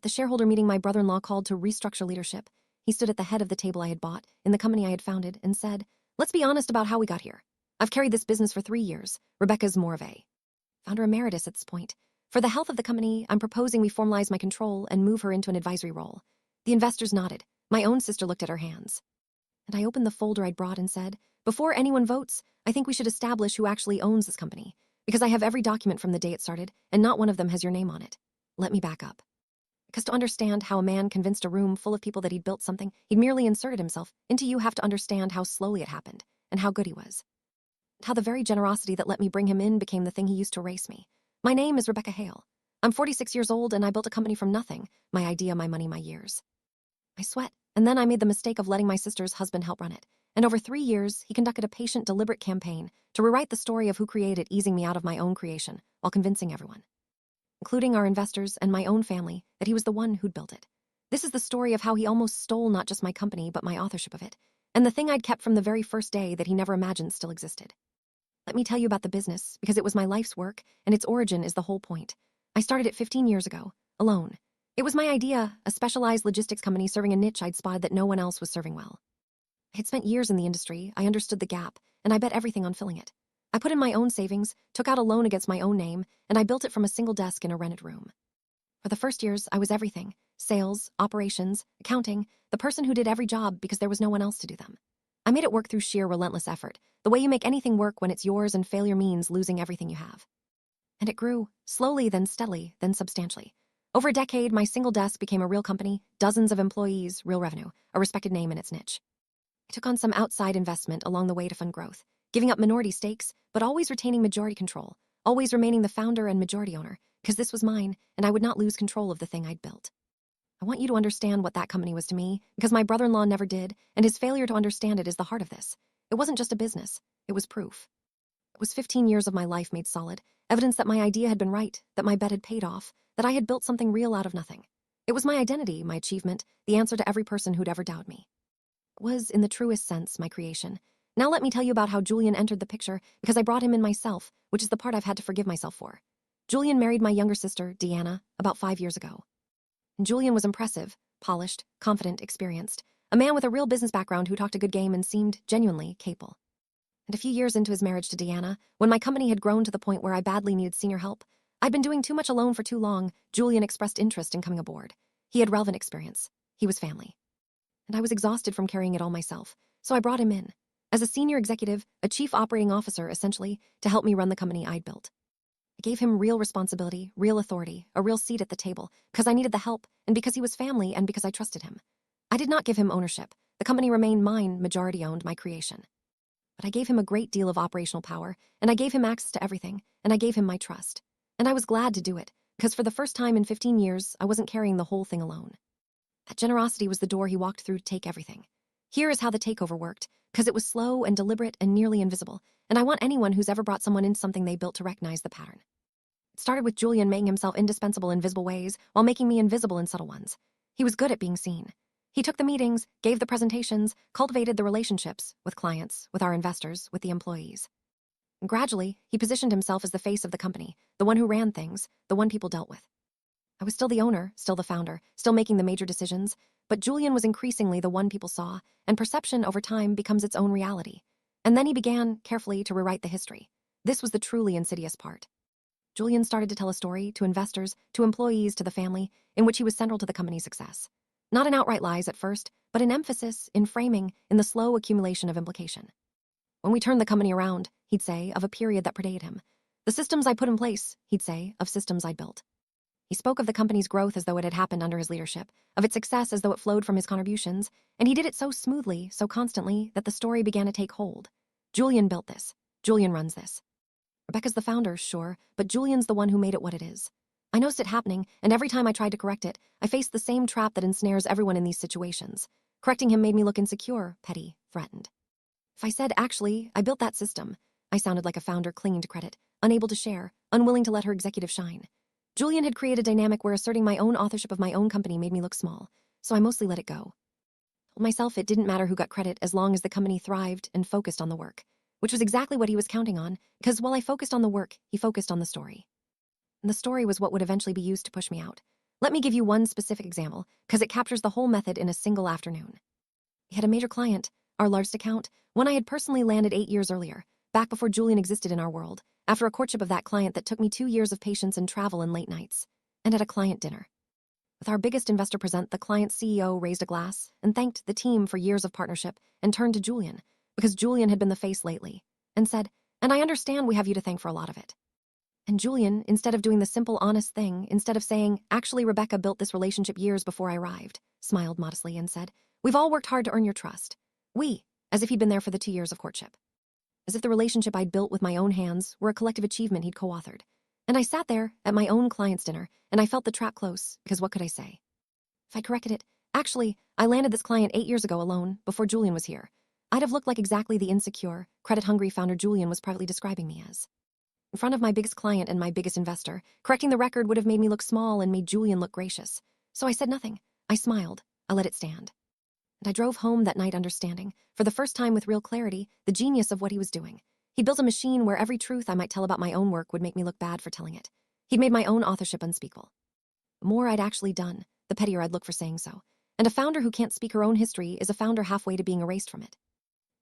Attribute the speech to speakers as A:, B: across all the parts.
A: the shareholder meeting my brother-in-law called to restructure leadership, he stood at the head of the table I had bought in the company I had founded and said, "Let's be honest about how we got here. I've carried this business for 3 years. Rebecca's more of a founder emeritus at this point. For the health of the company, I'm proposing we formalize my control and move her into an advisory role." The investors nodded. My own sister looked at her hands. And I opened the folder I'd brought and said, "Before anyone votes, I think we should establish who actually owns this company, because I have every document from the day it started, and not one of them has your name on it." Let me back up. Because to understand how a man convinced a room full of people that he'd built something he'd merely inserted himself into, you have to understand how slowly it happened, and how good he was. And how the very generosity that let me bring him in became the thing he used to erase me. My name is Rebecca Hale. I'm 46 years old, and I built a company from nothing. My idea, my money, my years. I sweat, and then I made the mistake of letting my sister's husband help run it. And over 3 years, he conducted a patient, deliberate campaign to rewrite the story of who created it, easing me out of my own creation, while convincing everyone, including our investors and my own family, that he was the one who'd built it. This is the story of how he almost stole not just my company, but my authorship of it, and the thing I'd kept from the very first day that he never imagined still existed. Let me tell you about the business, because it was my life's work, and its origin is the whole point. I started it 15 years ago, alone. It was my idea, a specialized logistics company serving a niche I'd spotted that no one else was serving well. I had spent years in the industry, I understood the gap, and I bet everything on filling it. I put in my own savings, took out a loan against my own name, and I built it from a single desk in a rented room. For the first years, I was everything: sales, operations, accounting, the person who did every job because there was no one else to do them. I made it work through sheer relentless effort, the way you make anything work when it's yours and failure means losing everything you have. And it grew, slowly, then steadily, then substantially. Over a decade, my single desk became a real company, dozens of employees, real revenue, a respected name in its niche. I took on some outside investment along the way to fund growth, giving up minority stakes, but always retaining majority control, always remaining the founder and majority owner, because this was mine, and I would not lose control of the thing I'd built. I want you to understand what that company was to me, because my brother-in-law never did, and his failure to understand it is the heart of this. It wasn't just a business, it was proof. It was 15 years of my life made solid, evidence that my idea had been right, that my bet had paid off, that I had built something real out of nothing. It was my identity, my achievement, the answer to every person who'd ever doubted me. It was, in the truest sense, my creation. Now let me tell you about how Julian entered the picture, because I brought him in myself, which is the part I've had to forgive myself for. Julian married my younger sister, Deanna, about 5 years ago. And Julian was impressive, polished, confident, experienced, a man with a real business background who talked a good game and seemed genuinely capable. And a few years into his marriage to Deanna, when my company had grown to the point where I badly needed senior help, I'd been doing too much alone for too long, Julian expressed interest in coming aboard. He had relevant experience. He was family. And I was exhausted from carrying it all myself, so I brought him in, as a senior executive, a chief operating officer, essentially, to help me run the company I'd built. I gave him real responsibility, real authority, a real seat at the table, because I needed the help, and because he was family, and because I trusted him. I did not give him ownership. The company remained mine, majority-owned, my creation. But I gave him a great deal of operational power, and I gave him access to everything, and I gave him my trust. And I was glad to do it, because for the first time in 15 years, I wasn't carrying the whole thing alone. That generosity was the door he walked through to take everything. Here is how the takeover worked, because it was slow and deliberate and nearly invisible, and I want anyone who's ever brought someone into something they built to recognize the pattern. It started with Julian making himself indispensable in visible ways, while making me invisible in subtle ones. He was good at being seen. He took the meetings, gave the presentations, cultivated the relationships with clients, with our investors, with the employees. And gradually, he positioned himself as the face of the company, the one who ran things, the one people dealt with. I was still the owner, still the founder, still making the major decisions, but Julian was increasingly the one people saw, and perception over time becomes its own reality. And then he began, carefully, to rewrite the history. This was the truly insidious part. Julian started to tell a story, to investors, to employees, to the family, in which he was central to the company's success. Not in outright lies at first, but in emphasis, in framing, in the slow accumulation of implication. When we turned the company around, he'd say, of a period that predated him. The systems I put in place, he'd say, of systems I'd built. He spoke of the company's growth as though it had happened under his leadership, of its success as though it flowed from his contributions, and he did it so smoothly, so constantly, that the story began to take hold. Julian built this. Julian runs this. Rebecca's the founder, sure, but Julian's the one who made it what it is. I noticed it happening, and every time I tried to correct it, I faced the same trap that ensnares everyone in these situations. Correcting him made me look insecure, petty, threatened. If I said, actually, I built that system, I sounded like a founder clinging to credit, unable to share, unwilling to let her executive shine. Julian had created a dynamic where asserting my own authorship of my own company made me look small, so I mostly let it go. I told myself it didn't matter who got credit as long as the company thrived and focused on the work, which was exactly what he was counting on, because while I focused on the work, he focused on the story. And the story was what would eventually be used to push me out. Let me give you one specific example, because it captures the whole method in a single afternoon. We had a major client, our largest account, one I had personally landed 8 years earlier, back before Julian existed in our world, after a courtship of that client that took me 2 years of patience and travel and late nights, and at a client dinner. With our biggest investor present, the client's CEO raised a glass and thanked the team for years of partnership and turned to Julian, because Julian had been the face lately, and said, "And I understand we have you to thank for a lot of it." And Julian, instead of doing the simple, honest thing, instead of saying, "Actually, Rebecca built this relationship years before I arrived," smiled modestly and said, "We've all worked hard to earn your trust." As if he'd been there for the 2 years of courtship. As if the relationship I'd built with my own hands were a collective achievement he'd co-authored. And I sat there at my own client's dinner, and I felt the trap close, because what could I say? If I corrected it, "Actually, I landed this client 8 years ago alone, before Julian was here," I'd have looked like exactly the insecure, credit-hungry founder Julian was privately describing me as. In front of my biggest client and my biggest investor, correcting the record would have made me look small and made Julian look gracious. So I said nothing. I smiled. I let it stand. And I drove home that night understanding, for the first time with real clarity, the genius of what he was doing. He built a machine where every truth I might tell about my own work would make me look bad for telling it. He'd made my own authorship unspeakable. The more I'd actually done, the pettier I'd look for saying so. And a founder who can't speak her own history is a founder halfway to being erased from it.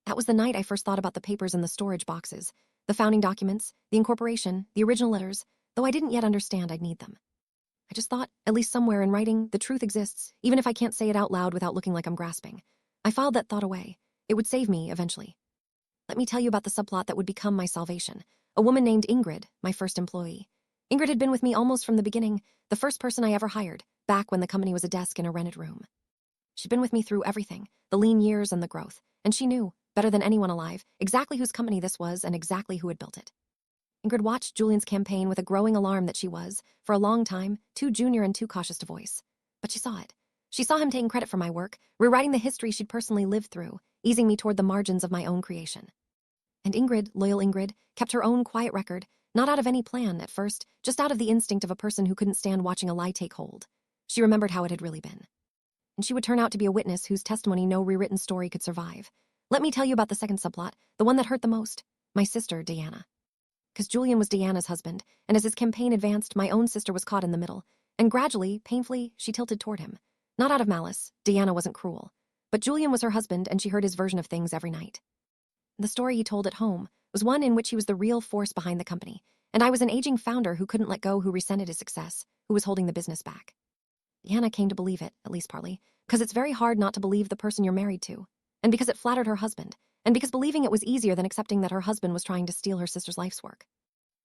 A: That was the night I first thought about the papers in the storage boxes, the founding documents, the incorporation, the original letters, though I didn't yet understand I'd need them. I just thought, at least somewhere in writing, the truth exists, even if I can't say it out loud without looking like I'm grasping. I filed that thought away. It would save me, eventually. Let me tell you about the subplot that would become my salvation. A woman named Ingrid, my first employee. Ingrid had been with me almost from the beginning, the first person I ever hired, back when the company was a desk in a rented room. She'd been with me through everything, the lean years and the growth, and she knew, better than anyone alive, exactly whose company this was and exactly who had built it. Ingrid watched Julian's campaign with a growing alarm that she was, for a long time, too junior and too cautious to voice. But she saw it. She saw him taking credit for my work, rewriting the history she'd personally lived through, easing me toward the margins of my own creation. And Ingrid, loyal Ingrid, kept her own quiet record, not out of any plan at first, just out of the instinct of a person who couldn't stand watching a lie take hold. She remembered how it had really been. And she would turn out to be a witness whose testimony no rewritten story could survive. Let me tell you about the second subplot, the one that hurt the most. My sister, Diana. Because Julian was Diana's husband, and as his campaign advanced, my own sister was caught in the middle, and gradually, painfully, she tilted toward him. Not out of malice, Diana wasn't cruel, but Julian was her husband and she heard his version of things every night. The story he told at home was one in which he was the real force behind the company, and I was an aging founder who couldn't let go, who resented his success, who was holding the business back. Diana came to believe it, at least partly, because it's very hard not to believe the person you're married to, and because it flattered her husband, and because believing it was easier than accepting that her husband was trying to steal her sister's life's work.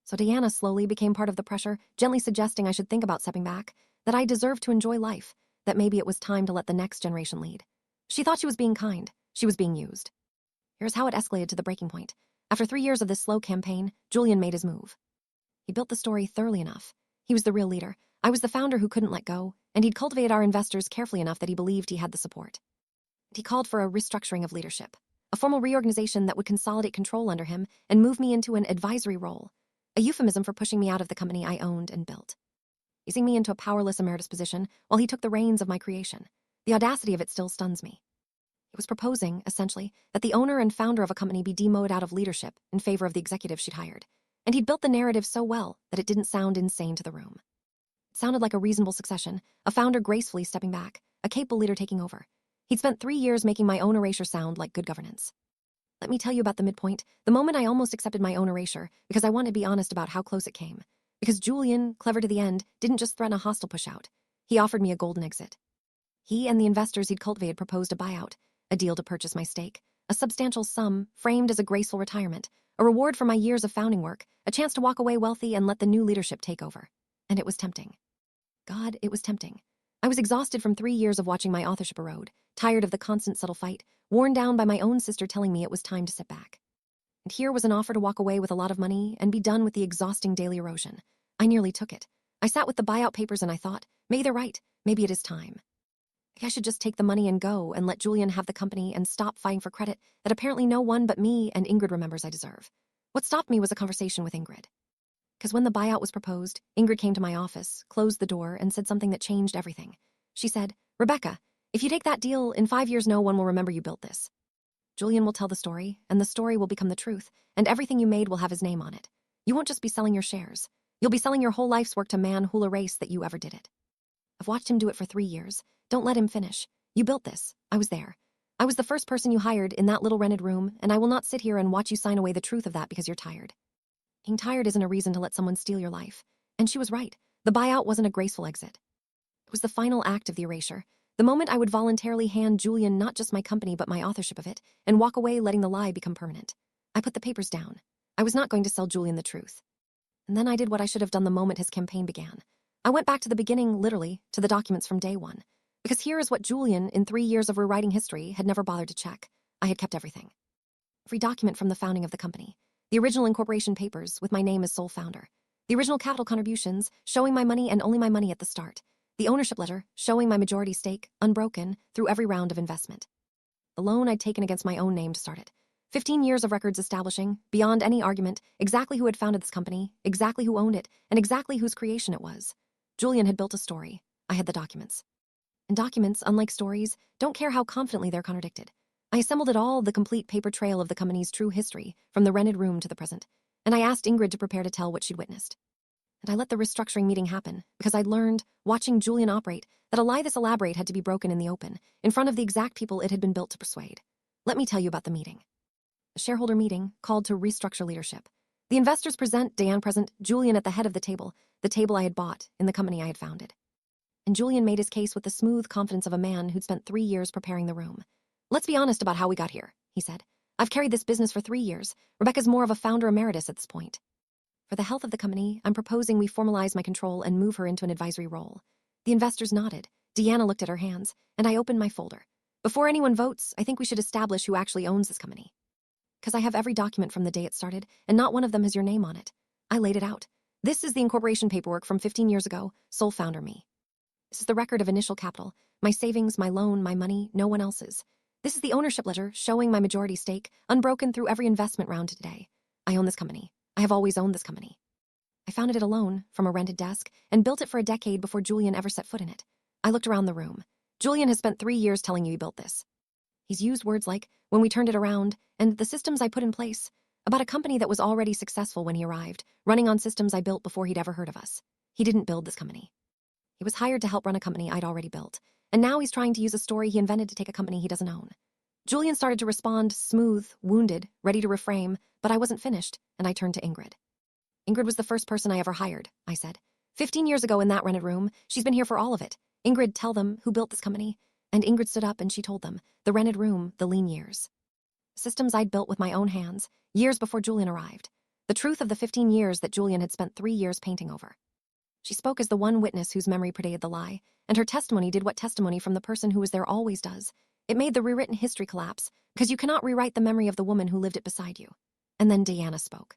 A: So Diana slowly became part of the pressure, gently suggesting I should think about stepping back, that I deserved to enjoy life, that maybe it was time to let the next generation lead. She thought she was being kind. She was being used. Here's how it escalated to the breaking point. After 3 years of this slow campaign, Julian made his move. He built the story thoroughly enough. He was the real leader. I was the founder who couldn't let go, and he'd cultivated our investors carefully enough that he believed he had the support. And he called for a restructuring of leadership, a formal reorganization that would consolidate control under him and move me into an advisory role, a euphemism for pushing me out of the company I owned and built, easing me into a powerless emeritus position while he took the reins of my creation. The audacity of it still stuns me. He was proposing, essentially, that the owner and founder of a company be demoted out of leadership in favor of the executive she'd hired, and he'd built the narrative so well that it didn't sound insane to the room. It sounded like a reasonable succession, a founder gracefully stepping back, a capable leader taking over. He'd spent 3 years making my own erasure sound like good governance. Let me tell you about the midpoint, the moment I almost accepted my own erasure, because I wanted to be honest about how close it came. Because Julian, clever to the end, didn't just threaten a hostile push-out. He offered me a golden exit. He and the investors he'd cultivated proposed a buyout, a deal to purchase my stake, a substantial sum framed as a graceful retirement, a reward for my years of founding work, a chance to walk away wealthy and let the new leadership take over. And it was tempting. God, it was tempting. I was exhausted from 3 years of watching my authorship erode, tired of the constant subtle fight, worn down by my own sister telling me it was time to sit back. And here was an offer to walk away with a lot of money and be done with the exhausting daily erosion. I nearly took it. I sat with the buyout papers and I thought, maybe they're right, maybe it is time. I should just take the money and go and let Julian have the company and stop fighting for credit that apparently no one but me and Ingrid remembers I deserve. What stopped me was a conversation with Ingrid. Because when the buyout was proposed, Ingrid came to my office, closed the door, and said something that changed everything. She said, "Rebecca, if you take that deal, in 5 years no one will remember you built this. Julian will tell the story, and the story will become the truth, and everything you made will have his name on it. You won't just be selling your shares. You'll be selling your whole life's work to man who'll erase that you ever did it." I've watched him do it for 3 years. Don't let him finish. You built this. I was there. I was the first person you hired in that little rented room, and I will not sit here and watch you sign away the truth of that because you're tired. Being tired isn't a reason to let someone steal your life. And she was right. The buyout wasn't a graceful exit. It was the final act of the erasure. The moment I would voluntarily hand Julian not just my company but my authorship of it, and walk away letting the lie become permanent. I put the papers down. I was not going to sell Julian the truth. And then I did what I should have done the moment his campaign began. I went back to the beginning, literally, to the documents from day one. Because here is what Julian, in 3 years of rewriting history, had never bothered to check. I had kept everything. Every document from the founding of the company. The original incorporation papers, with my name as sole founder. The original capital contributions, showing my money and only my money at the start. The ownership letter, showing my majority stake, unbroken, through every round of investment. The loan I'd taken against my own name to start it. 15 years of records establishing, beyond any argument, exactly who had founded this company, exactly who owned it, and exactly whose creation it was. Julian had built a story. I had the documents. And documents, unlike stories, don't care how confidently they're contradicted. I assembled it all, the complete paper trail of the company's true history, from the rented room to the present, and I asked Ingrid to prepare to tell what she'd witnessed. And I let the restructuring meeting happen, because I'd learned, watching Julian operate, that a lie this elaborate had to be broken in the open, in front of the exact people it had been built to persuade. Let me tell you about the meeting. A shareholder meeting, called to restructure leadership. The investors present, Diane present, Julian at the head of the table I had bought, in the company I had founded. And Julian made his case with the smooth confidence of a man who'd spent 3 years preparing the room. Let's be honest about how we got here, he said. I've carried this business for 3 years. Rebecca's more of a founder emeritus at this point. For the health of the company, I'm proposing we formalize my control and move her into an advisory role. The investors nodded. Deanna looked at her hands, and I opened my folder. Before anyone votes, I think we should establish who actually owns this company. Because I have every document from the day it started, and not one of them has your name on it. I laid it out. This is the incorporation paperwork from 15 years ago, sole founder me. This is the record of initial capital, my savings, my loan, my money, no one else's. This is the ownership letter showing my majority stake, unbroken through every investment round to today. I own this company. I have always owned this company. I founded it alone, from a rented desk, and built it for a decade before Julian ever set foot in it. I looked around the room. Julian has spent 3 years telling you he built this. He's used words like, when we turned it around, and the systems I put in place, about a company that was already successful when he arrived, running on systems I built before he'd ever heard of us. He didn't build this company. He was hired to help run a company I'd already built, and now he's trying to use a story he invented to take a company he doesn't own. Julian started to respond, smooth, wounded, ready to reframe, but I wasn't finished, and I turned to Ingrid. Ingrid was the first person I ever hired, I said. 15 years ago in that rented room, she's been here for all of it. Ingrid, tell them who built this company. And Ingrid stood up and she told them, the rented room, the lean years. Systems I'd built with my own hands, years before Julian arrived. The truth of the 15 years that Julian had spent 3 years painting over. She spoke as the one witness whose memory predated the lie, and her testimony did what testimony from the person who was there always does. It made the rewritten history collapse, because you cannot rewrite the memory of the woman who lived it beside you. And then Diana spoke.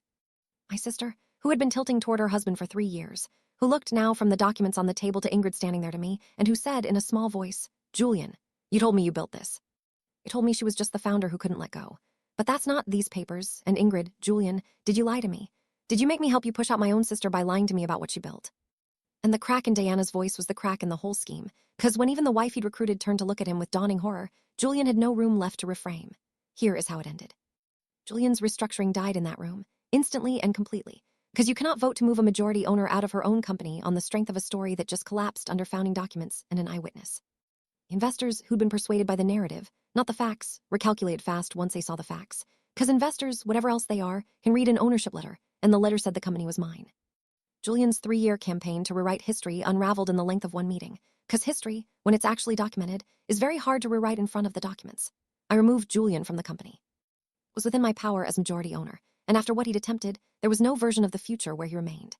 A: My sister, who had been tilting toward her husband for 3 years, who looked now from the documents on the table to Ingrid standing there to me, and who said in a small voice, Julian, you told me you built this. You told me she was just the founder who couldn't let go. But that's not these papers, and Ingrid, Julian, did you lie to me? Did you make me help you push out my own sister by lying to me about what she built? And the crack in Diana's voice was the crack in the whole scheme, because when even the wife he'd recruited turned to look at him with dawning horror, Julian had no room left to reframe. Here is how it ended. Julian's restructuring died in that room, instantly and completely, because you cannot vote to move a majority owner out of her own company on the strength of a story that just collapsed under founding documents and an eyewitness. Investors who'd been persuaded by the narrative, not the facts, recalculated fast once they saw the facts, because investors, whatever else they are, can read an ownership letter, and the letter said the company was mine. Julian's 3-year campaign to rewrite history unraveled in the length of one meeting, because history, when it's actually documented, is very hard to rewrite in front of the documents. I removed Julian from the company. It was within my power as majority owner, and after what he'd attempted, there was no version of the future where he remained.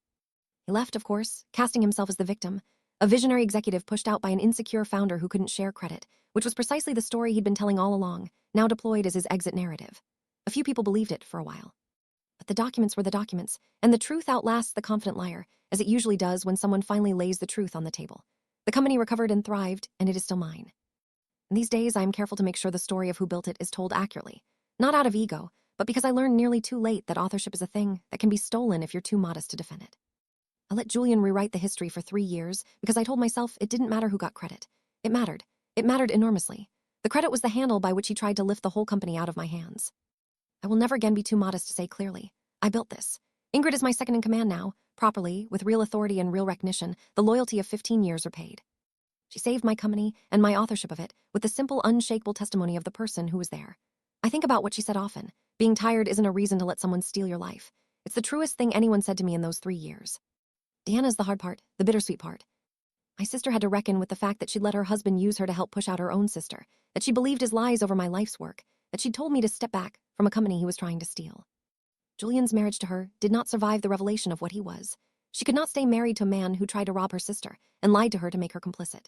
A: He left, of course, casting himself as the victim, a visionary executive pushed out by an insecure founder who couldn't share credit, which was precisely the story he'd been telling all along, now deployed as his exit narrative. A few people believed it for a while. But the documents were the documents, and the truth outlasts the confident liar, as it usually does when someone finally lays the truth on the table. The company recovered and thrived, and it is still mine. In these days, I am careful to make sure the story of who built it is told accurately, not out of ego, but because I learned nearly too late that authorship is a thing that can be stolen if you're too modest to defend it. I let Julian rewrite the history for 3 years because I told myself it didn't matter who got credit. It mattered. It mattered enormously. The credit was the handle by which he tried to lift the whole company out of my hands. I will never again be too modest to say clearly, I built this. Ingrid is my second in command now, properly, with real authority and real recognition, the loyalty of 15 years repaid. She saved my company and my authorship of it with the simple, unshakable testimony of the person who was there. I think about what she said often. Being tired isn't a reason to let someone steal your life. It's the truest thing anyone said to me in those 3 years. Deanna's the hard part, the bittersweet part. My sister had to reckon with the fact that she'd let her husband use her to help push out her own sister, that she believed his lies over my life's work, that she'd told me to step back from a company he was trying to steal. Julian's marriage to her did not survive the revelation of what he was. She could not stay married to a man who tried to rob her sister and lied to her to make her complicit.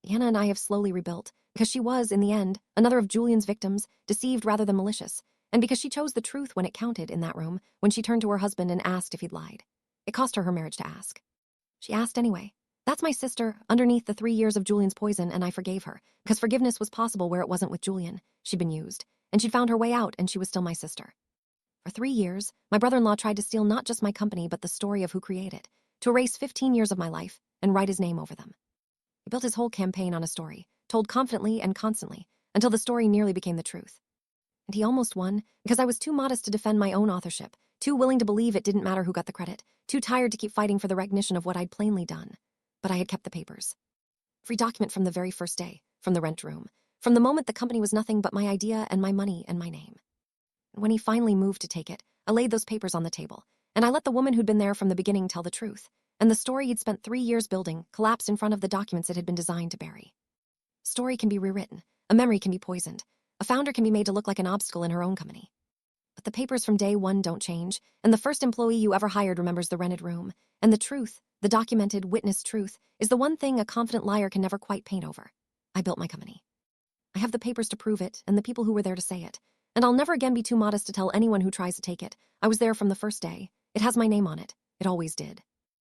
A: Deanna and I have slowly rebuilt, because she was, in the end, another of Julian's victims, deceived rather than malicious, and because she chose the truth when it counted in that room, when she turned to her husband and asked if he'd lied. It cost her her marriage to ask. She asked anyway. That's my sister, underneath the 3 years of Julian's poison, and I forgave her, because forgiveness was possible where it wasn't with Julian. She'd been used, and she'd found her way out, and she was still my sister. For 3 years, my brother-in-law tried to steal not just my company but the story of who created it, to erase 15 years of my life and write his name over them. He built his whole campaign on a story, told confidently and constantly, until the story nearly became the truth. And he almost won, because I was too modest to defend my own authorship, too willing to believe it didn't matter who got the credit, too tired to keep fighting for the recognition of what I'd plainly done. But I had kept the papers. Every document from the very first day, from the rent room, from the moment the company was nothing but my idea and my money and my name. When he finally moved to take it, I laid those papers on the table, and I let the woman who'd been there from the beginning tell the truth, and the story he'd spent 3 years building collapsed in front of the documents it had been designed to bury. A story can be rewritten, a memory can be poisoned, a founder can be made to look like an obstacle in her own company. But the papers from day one don't change, and the first employee you ever hired remembers the rented room, and the truth, the documented, witnessed truth, is the one thing a confident liar can never quite paint over. I built my company. I have the papers to prove it, and the people who were there to say it. And I'll never again be too modest to tell anyone who tries to take it. I was there from the first day. It has my name on it. It always did.